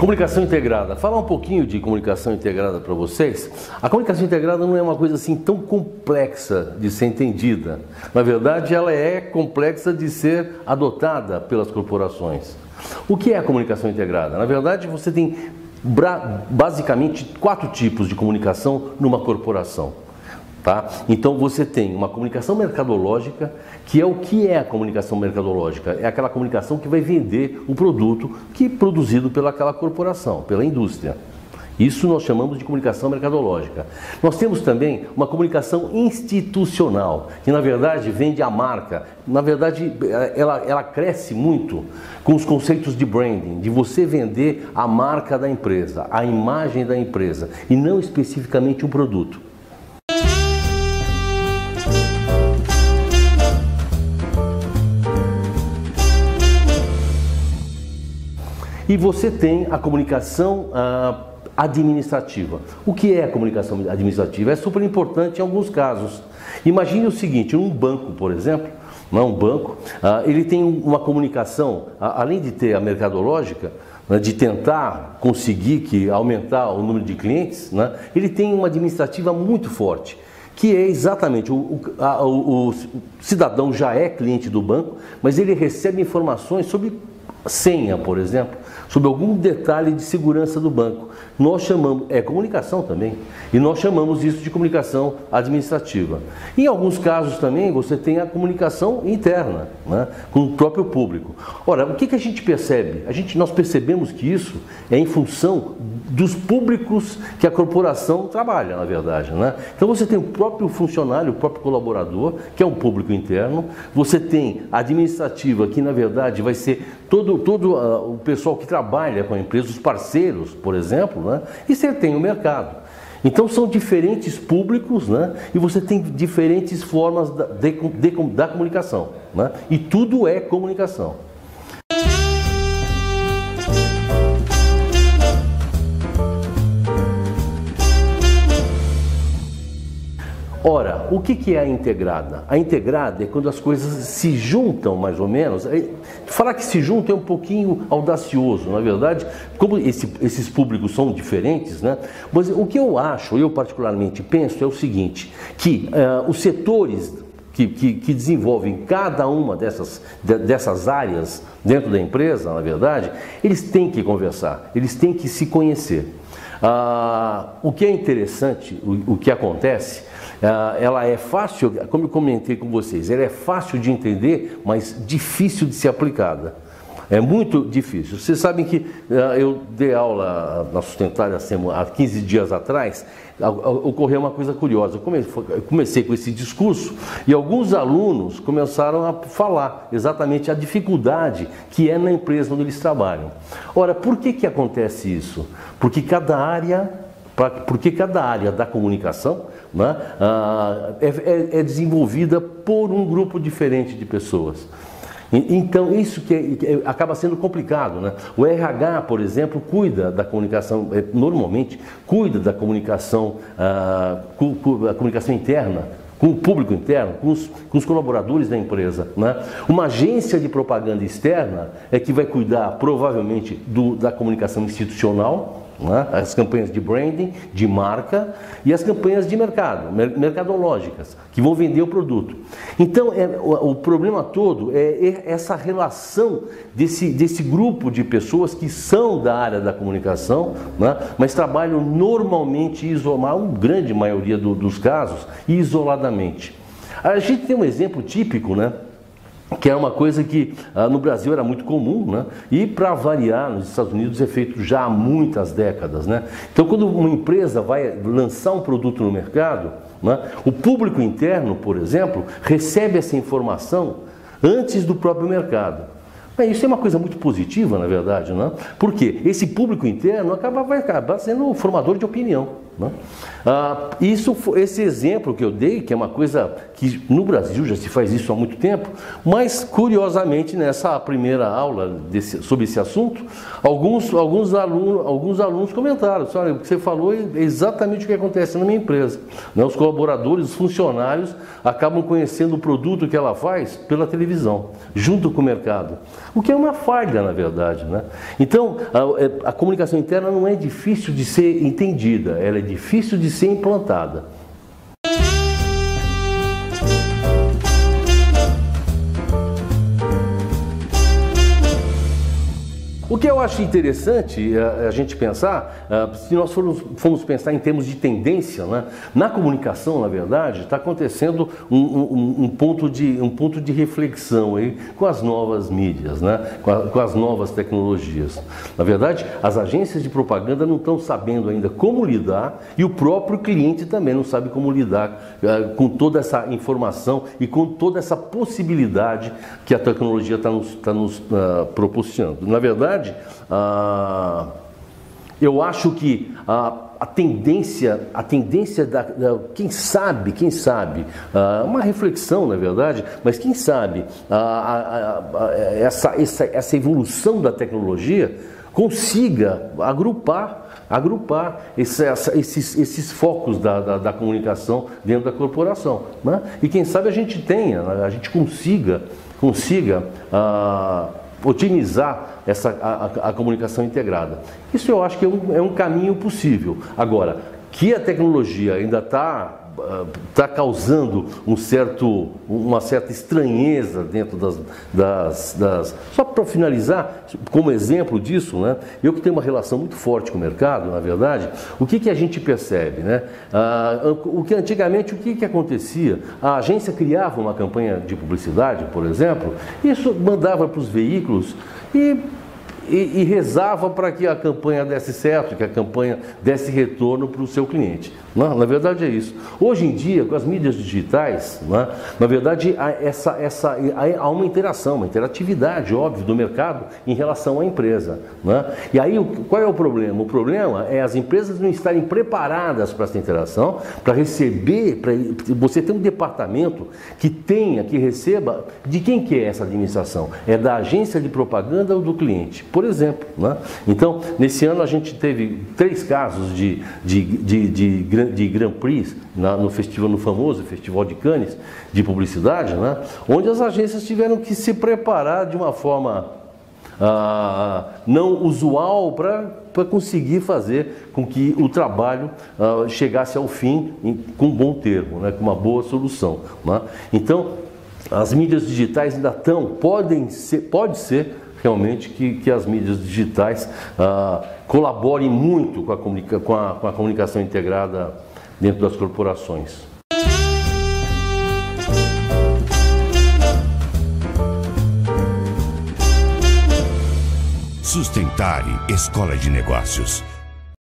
Comunicação integrada. Falar um pouquinho de comunicação integrada para vocês. A comunicação integrada não é uma coisa assim tão complexa de ser entendida. Na verdade, ela é complexa de ser adotada pelas corporações. O que é a comunicação integrada? Na verdade, você tem basicamente 4 tipos de comunicação numa corporação. Tá? Então você tem uma comunicação mercadológica, que é a comunicação mercadológica? É aquela comunicação que vai vender o produto que é produzido pelaquela corporação, pela indústria. Isso nós chamamos de comunicação mercadológica. Nós temos também uma comunicação institucional, que na verdade vende a marca. Na verdade, ela cresce muito com os conceitos de branding, de você vender a marca da empresa, a imagem da empresa, e não especificamente um produto. E você tem a comunicação administrativa. O que é a comunicação administrativa? É super importante em alguns casos. Imagine o seguinte, um banco, por exemplo, um banco, ele tem uma comunicação, além de ter a mercadológica, de tentar conseguir aumentar o número de clientes, ele tem uma administrativa muito forte, que é exatamente o cidadão já é cliente do banco, mas ele recebe informações sobre senha, por exemplo, sobre algum detalhe de segurança do banco. Nós chamamos, é comunicação também, e nós chamamos isso de comunicação administrativa. Em alguns casos também você tem a comunicação interna, com o próprio público. Ora, o que a gente percebe? Nós percebemos que isso é em função dos públicos que a corporação trabalha, na verdade. Então você tem o próprio funcionário, o próprio colaborador, que é um público interno. Você tem a administrativa, que na verdade vai ser todo o pessoal que trabalha com a empresa, os parceiros, por exemplo, e você tem o mercado. Então são diferentes públicos, e você tem diferentes formas da comunicação, e tudo é comunicação. Ora, o que é a integrada? A integrada é quando as coisas se juntam, mais ou menos. Falar que se juntam é um pouquinho audacioso, na verdade, como esses públicos são diferentes, Mas o que eu acho, eu particularmente penso, é o seguinte, que os setores que desenvolvem cada uma dessas áreas dentro da empresa, na verdade, eles têm que conversar, eles têm que se conhecer. O que é interessante, o que acontece, ela é fácil, como eu comentei com vocês, ela é fácil de entender, mas difícil de ser aplicada. É muito difícil. Vocês sabem que eu dei aula na Sustentária há 15 dias atrás, ocorreu uma coisa curiosa. Eu comecei com esse discurso e alguns alunos começaram a falar exatamente a dificuldade que é na empresa onde eles trabalham. Ora, por que acontece isso? Porque cada área da comunicação é desenvolvida por um grupo diferente de pessoas. Então isso acaba sendo complicado, O RH, por exemplo, cuida da comunicação, normalmente cuida da comunicação, a comunicação interna, com o público interno, com os colaboradores da empresa. Uma agência de propaganda externa é que vai cuidar provavelmente da comunicação institucional, as campanhas de branding, de marca e as campanhas de mercadológicas, que vão vender o produto. Então, o problema todo é essa relação desse grupo de pessoas que são da área da comunicação, mas trabalham normalmente isolados, uma grande maioria dos casos, isoladamente. A gente tem um exemplo típico, que é uma coisa que no Brasil era muito comum, e para variar, nos Estados Unidos é feito já há muitas décadas. Então, quando uma empresa vai lançar um produto no mercado, o público interno, por exemplo, recebe essa informação antes do próprio mercado. Isso é uma coisa muito positiva, na verdade, porque esse público interno vai acabar sendo o formador de opinião. né? Esse exemplo que eu dei, que é uma coisa que no Brasil já se faz isso há muito tempo, mas curiosamente nessa primeira aula sobre esse assunto, alguns alunos comentaram: olha, o que você falou é exatamente o que acontece na minha empresa, né? Os colaboradores, os funcionários acabam conhecendo o produto que ela faz pela televisão, junto com o mercado, o que é uma falha, na verdade, né? Então, a comunicação interna não é difícil de ser entendida, ela é difícil de ser implantada. O que eu acho interessante a gente pensar, se nós formos pensar em termos de tendência, né, na comunicação, na verdade, está acontecendo um ponto de reflexão aí com as novas mídias, né, com as novas tecnologias. Na verdade, as agências de propaganda não estão sabendo ainda como lidar, e o próprio cliente também não sabe como lidar com toda essa informação e com toda essa possibilidade que a tecnologia está nos proporcionando. Na verdade, eu acho que a tendência quem sabe, uma reflexão, na verdade, mas quem sabe essa evolução da tecnologia consiga agrupar esses focos da comunicação dentro da corporação, né? E quem sabe a gente consiga otimizar a comunicação integrada. Isso eu acho que é um caminho possível. Agora, que a tecnologia ainda está causando uma certa estranheza dentro das... Só para finalizar, como exemplo disso, né, eu que tenho uma relação muito forte com o mercado, na verdade, o que a gente percebe, né? Antigamente, o que acontecia? A agência criava uma campanha de publicidade, por exemplo, isso mandava para os veículos e rezava para que a campanha desse certo, que a campanha desse retorno para o seu cliente. Não, na verdade é isso. Hoje em dia, com as mídias digitais, né, na verdade há uma interação, uma interatividade, óbvio, do mercado em relação à empresa, né? E aí, qual é o problema? O problema é as empresas não estarem preparadas para essa interação, para receber, para você ter um departamento que receba. De quem que é essa administração? É da agência de propaganda ou do cliente, por exemplo, né? Então, nesse ano a gente teve 3 casos de Grand Prix no famoso Festival de Cannes de publicidade, né? Onde as agências tiveram que se preparar de uma forma não usual para conseguir fazer com que o trabalho chegasse ao fim com um bom termo, né? Com uma boa solução, né? Então, as mídias digitais ainda pode ser realmente que as mídias digitais colaborem muito com a comunicação integrada dentro das corporações. Sustentare Escola de Negócios.